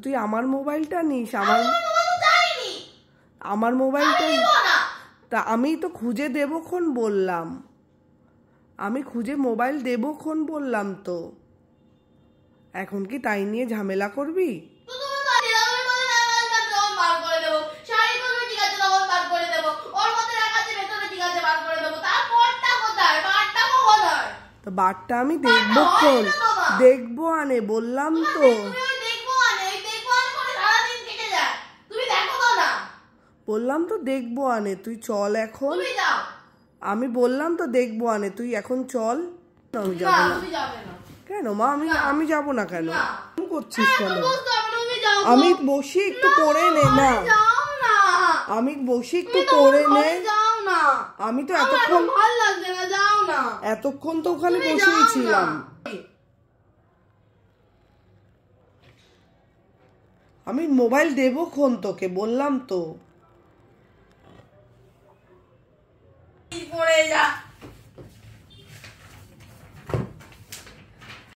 তুই আমার মোবাইলটা নিস, আমার মোবাইলটা তা আমি তো খুঁজে দেবক্ষণ বললাম, আমি খুঁজে মোবাইল দেবক্ষণ বললাম তো। এখন কি তাই নিয়ে ঝামেলা করবি? তো বারটা আমি দেখবক্ষণ, দেখবো আনে বললাম তো। বললাম তো দেখবো আনে, তুই চল এখন। আমি বললাম তো দেখবো আনে, তুই এখন চল। আমি যাবো না। কেন মা? আমি যাবো না কেন? করছিস কেন? আমি বসি একটু করে নে না, আমি বসি একটু করে নে। আমি তো এতক্ষণ তো ওখানে বসেই ছিলাম। আমি মোবাইল দেবক্ষণ তোকে বললাম তো।